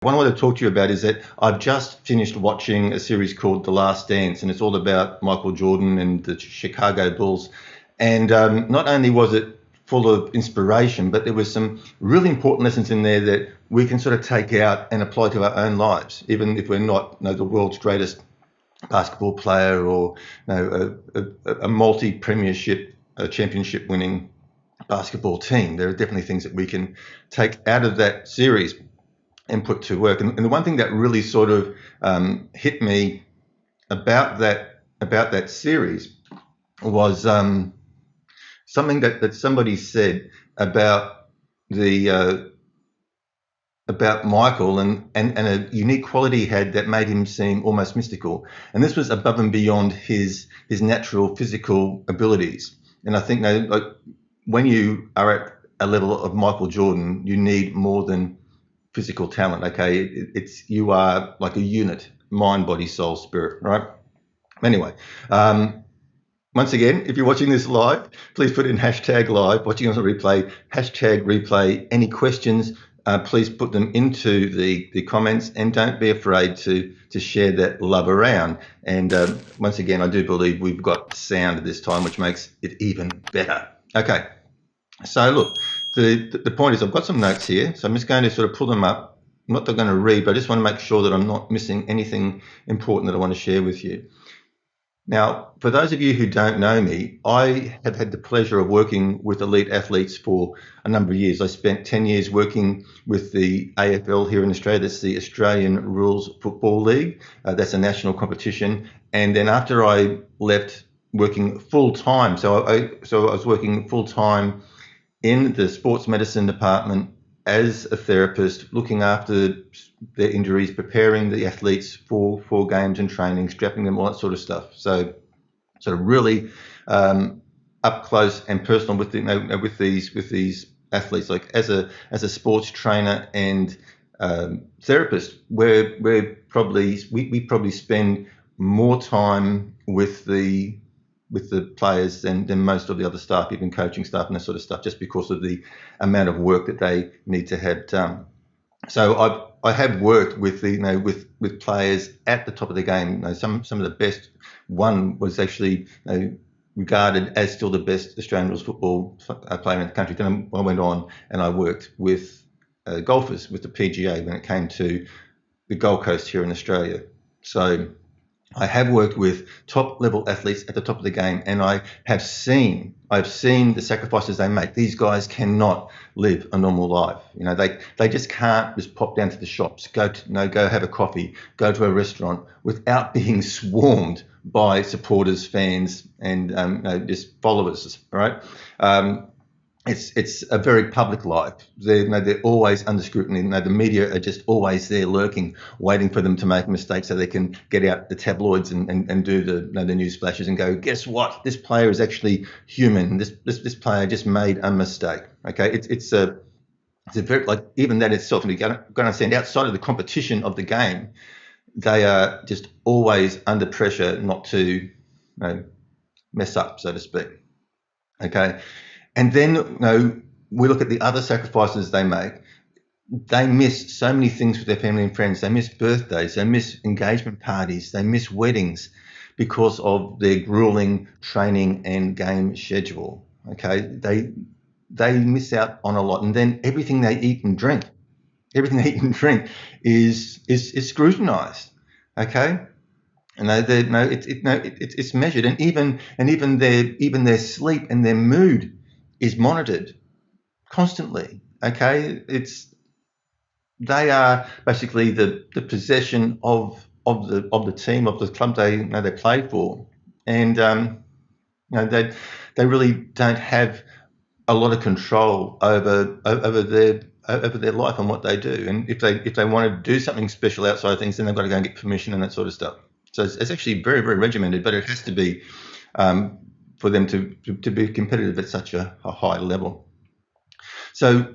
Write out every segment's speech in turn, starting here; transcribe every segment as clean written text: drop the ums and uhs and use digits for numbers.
What I want to talk to you about is that I've just finished watching a series called The Last Dance, and it's all about Michael Jordan and the Chicago Bulls. And not only was it full of inspiration, but there was some really important lessons in there that we can sort of take out and apply to our own lives, even if we're not, the world's greatest basketball player or a multi-premiership, championship winning basketball team. There are definitely things that we can take out of that series and put to work. And the one thing that really sort of hit me about that series was something that somebody said about the about Michael and a unique quality he had that made him seem almost mystical. And this was above and beyond his natural physical abilities. And I think like when you are at a level of Michael Jordan, you need more than physical talent. Okay, you are like a unit: mind, body, soul, spirit. Right. Anyway, once again, if you're watching this live, please put in #live. Watching on the replay, #replay. Any questions? Please put them into the comments, and don't be afraid to share that love around. And once again, I do believe we've got sound this time, which makes it even better. Okay, so look, the point is I've got some notes here, so I'm just going to sort of pull them up. I'm not going to read, but I just want to make sure that I'm not missing anything important that I want to share with you. Now, for those of you who don't know me, I have had the pleasure of working with elite athletes for a number of years. I spent 10 years working with the AFL here in Australia. That's the Australian Rules Football League. That's a national competition. And then after I left working full-time, so I was working full-time in the sports medicine department as a therapist, looking after their injuries, preparing the athletes for games and training, strapping them, all that sort of stuff. So really up close and personal with these athletes. Like as a sports trainer and therapist, we probably spend more time with the players than most of the other staff, even coaching staff and that sort of stuff, just because of the amount of work that they need to have done. So I have worked with with players at the top of the game. Some of the best. One was actually regarded as still the best Australian rules football player in the country. Then I went on and I worked with golfers with the PGA when it came to the Gold Coast here in Australia. So I have worked with top level athletes at the top of the game, and I've seen the sacrifices they make. These guys cannot live a normal life. They just can't just pop down to the shops, go have a coffee, go to a restaurant without being swarmed by supporters, fans, and just followers. Right? It's a very public life. They're always under scrutiny. The media are just always there lurking, waiting for them to make a mistake so they can get out the tabloids and do the news flashes and go, guess what? This player is actually human. This player just made a mistake. Okay, it's a very, like, even that itself. And you've got to understand, outside of the competition of the game, they are just always under pressure not to mess up, so to speak. Okay. And then, we look at the other sacrifices they make. They miss so many things with their family and friends. They miss birthdays. They miss engagement parties. They miss weddings because of their grueling training and game schedule. Okay, they miss out on a lot. And then everything they eat and drink is scrutinized. Okay. It's measured, and even their sleep and their mood is monitored constantly. Okay, they are basically the possession of the team, of the club they play for, and they really don't have a lot of control over their life and what they do. And if they want to do something special outside of things, then they've got to go and get permission and that sort of stuff. So it's actually very, very regimented, but it has to be for them to be competitive at such a high level. So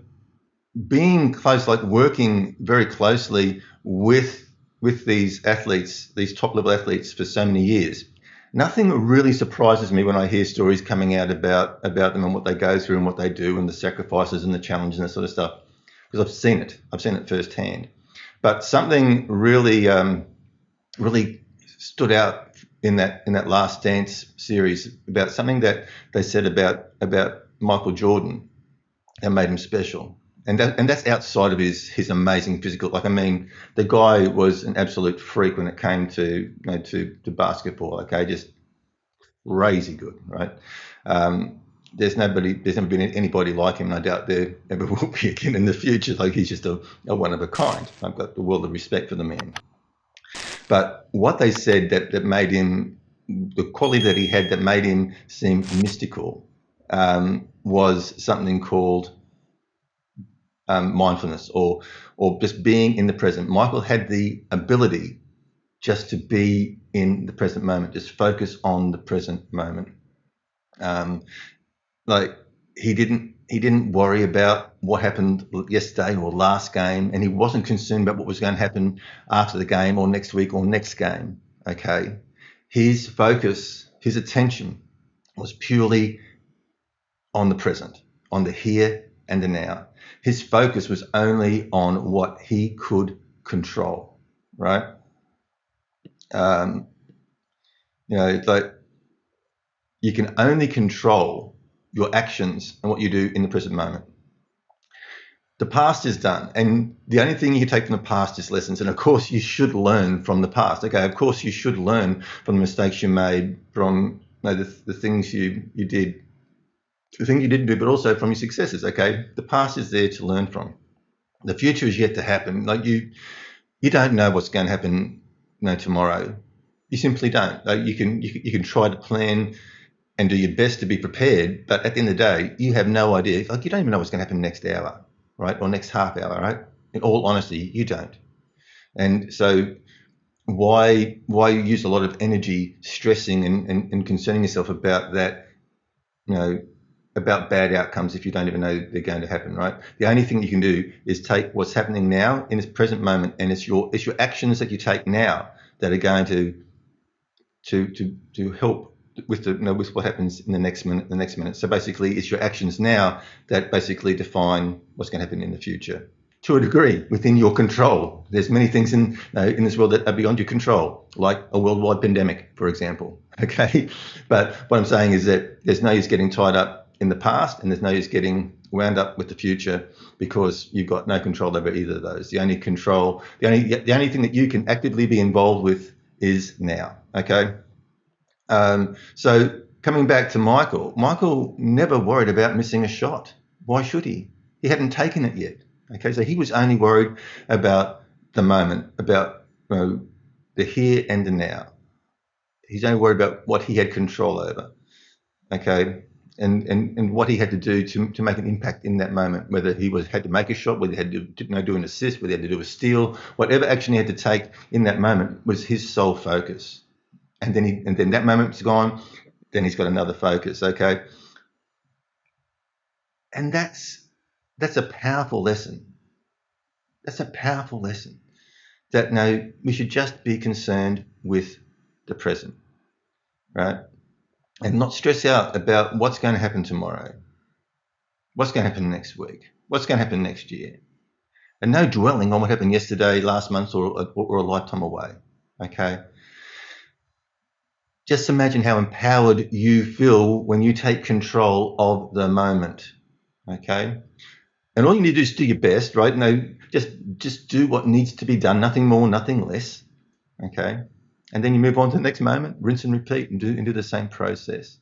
being close, like working very closely with these athletes, these top level athletes for so many years, nothing really surprises me when I hear stories coming out about them and what they go through and what they do and the sacrifices and the challenges and that sort of stuff, because I've seen it firsthand. But something really stood out in that Last Dance series about something that they said about Michael Jordan that made him special. And that's outside of his amazing physical. Like, I mean, the guy was an absolute freak when it came to basketball. Okay, just crazy good, right? There's never been anybody like him. And I doubt there ever will be again in the future. Like, he's just a one of a kind. I've got the world of respect for the man. But what they said that made him, the quality that he had that made him seem mystical, was something called mindfulness, or just being in the present. Michael had the ability just to be in the present moment, just focus on the present moment. Like, he didn't worry about what happened yesterday or last game, and he wasn't concerned about what was going to happen after the game or next week or next game. Okay, his focus, his attention was purely on the present, on the here and the now. His focus was only on what he could control, right? Um, it's like you can only control your actions and what you do in the present moment. The past is done, and the only thing you can take from the past is lessons. And of course, you should learn from the past. Okay, of course, you should learn from the mistakes you made, from the things you did, the things you didn't do, but also from your successes. Okay, the past is there to learn from. The future is yet to happen. Like, you don't know what's going to happen, tomorrow. You simply don't. Like, you can try to plan and do your best to be prepared, but at the end of the day, you have no idea. Like, you don't even know what's going to happen next hour, right, or next half hour, right? In all honesty, you don't. And so, why use a lot of energy stressing and concerning yourself about that, about bad outcomes if you don't even know they're going to happen, right? The only thing you can do is take what's happening now in this present moment, and it's your actions that you take now that are going to help with with what happens in the next minute. So basically, it's your actions now that basically define what's going to happen in the future. To a degree, within your control. There's many things in this world that are beyond your control, like a worldwide pandemic, for example. Okay, but what I'm saying is that there's no use getting tied up in the past, and there's no use getting wound up with the future, because you've got no control over either of those. The only thing that you can actively be involved with is now. Okay. So coming back to Michael never worried about missing a shot. Why should he? He hadn't taken it yet. Okay, so he was only worried about the moment, about the here and the now. He's only worried about what he had control over. Okay, and what he had to do to make an impact in that moment. Whether he had to make a shot, whether he had to do an assist, whether he had to do a steal, whatever action he had to take in that moment was his sole focus. And then that moment's gone. Then he's got another focus. Okay, and that's a powerful lesson. That's a powerful lesson. That no, we should just be concerned with the present, right? And not stress out about what's going to happen tomorrow, what's going to happen next week, what's going to happen next year, and no dwelling on what happened yesterday, last month, or a lifetime away. Okay. Just imagine how empowered you feel when you take control of the moment. Okay. And all you need to do is do your best, right? Just do what needs to be done, nothing more, nothing less. Okay. And then you move on to the next moment, rinse and repeat, and do the same process.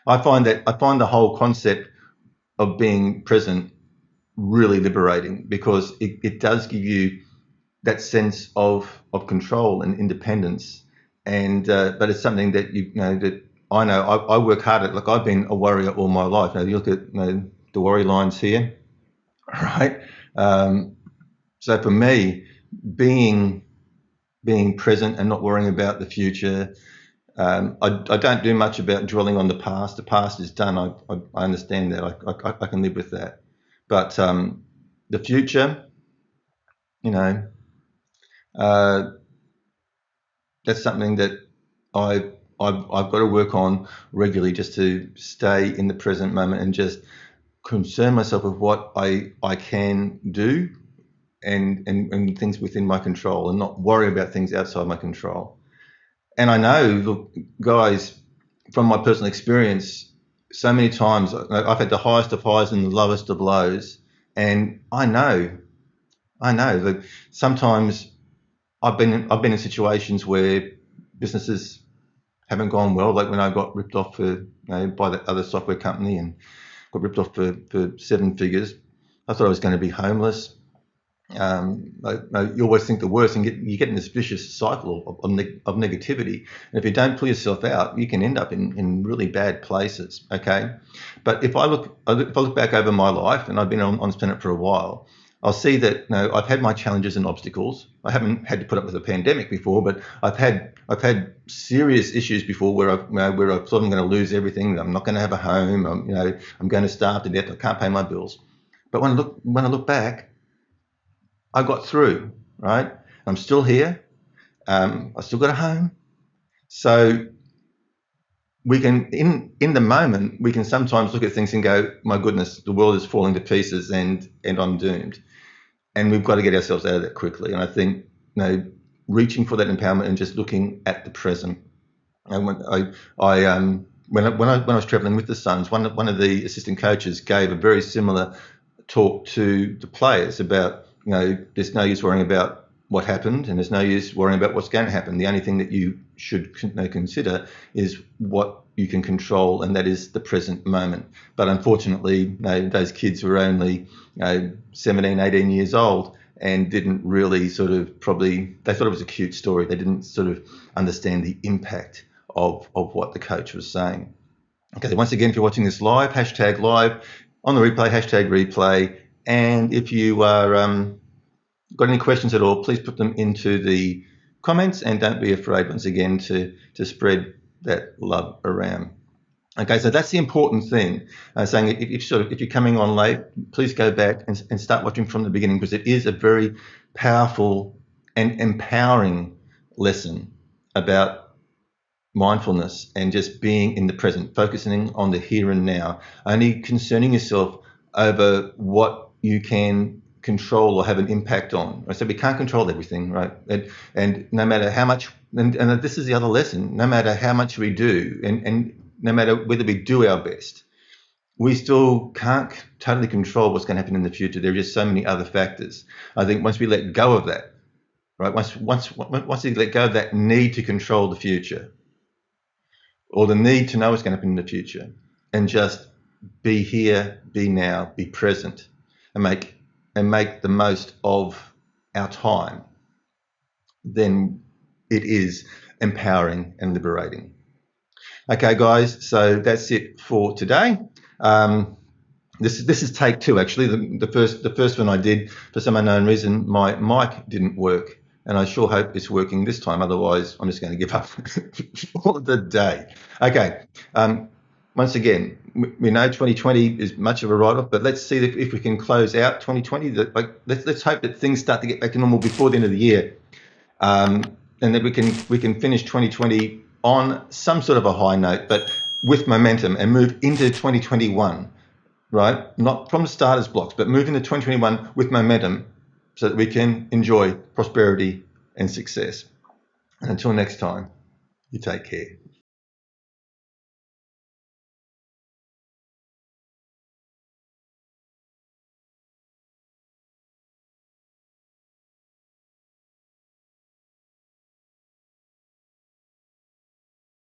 I find the whole concept of being present really liberating, because it does give you that sense of control and independence. And but it's something that that I know I work hard at. Like, I've been a warrior all my life. Now, you look at the warrior lines here, right? So for me, being present and not worrying about the future. I don't do much about dwelling on the past. The past is done. I understand that. I can live with that. But the future, that's something that I've got to work on regularly, just to stay in the present moment and just concern myself with what I can do and things within my control, and not worry about things outside my control. And I know, look, guys, from my personal experience, so many times I've had the highest of highs and the lowest of lows, and I know that sometimes I've been in situations where businesses haven't gone well, like when I got ripped off by the other software company and got ripped off for 7 figures. I thought I was going to be homeless. You always think the worst, and you get in this vicious cycle of negativity. And if you don't pull yourself out, you can end up in really bad places. Okay, but if I look back over my life, and I've been on this planet for a while, I'll see that I've had my challenges and obstacles. I haven't had to put up with a pandemic before, but I've had serious issues before where I thought I'm going to lose everything. I'm not going to have a home. I'm going to starve to death. I can't pay my bills. But when I look back, I got through, right? I'm still here. I still got a home. So we can, in the moment, we can sometimes look at things and go, my goodness, the world is falling to pieces and I'm doomed. And we've got to get ourselves out of that quickly. And I think, reaching for that empowerment and just looking at the present. And when I was traveling with the Suns, one of the assistant coaches gave a very similar talk to the players about, there's no use worrying about what happened, and there's no use worrying about what's going to happen. The only thing that you should consider is what you can control, and that is the present moment. But unfortunately, those kids were only 17, 18 years old and didn't really they thought it was a cute story. They didn't sort of understand the impact of what the coach was saying. Okay, once again, if you're watching this live, hashtag live, on the replay, hashtag replay. And if you are got any questions at all, please put them into the comments, and don't be afraid, once again, to spread that love around. Okay, so that's the important thing. Saying if you're coming on late, please go back and start watching from the beginning, because it is a very powerful and empowering lesson about mindfulness and just being in the present, focusing on the here and now, only concerning yourself over what you can control or have an impact on. So we can't control everything, right? And no matter how much, and this is the other lesson, no matter how much we do, and no matter whether we do our best, we still can't totally control what's going to happen in the future. There are just so many other factors. I think once we let go of that, right? Once we let go of that need to control the future, or the need to know what's going to happen in the future, and just be here, be now, be present, and make the most of our time, then it is empowering and liberating. Okay, guys, so that's it for today. This is take 2, actually. The first one I did, for some unknown reason, my mic didn't work, and I sure hope it's working this time. Otherwise, I'm just going to give up for the day. Okay. Once again, we know 2020 is much of a write-off, but let's see if we can close out 2020. Let's hope that things start to get back to normal before the end of the year, and that we can finish 2020 on some sort of a high note, but with momentum, and move into 2021, right? Not from the starters blocks, but move into 2021 with momentum, so that we can enjoy prosperity and success. And until next time, you take care.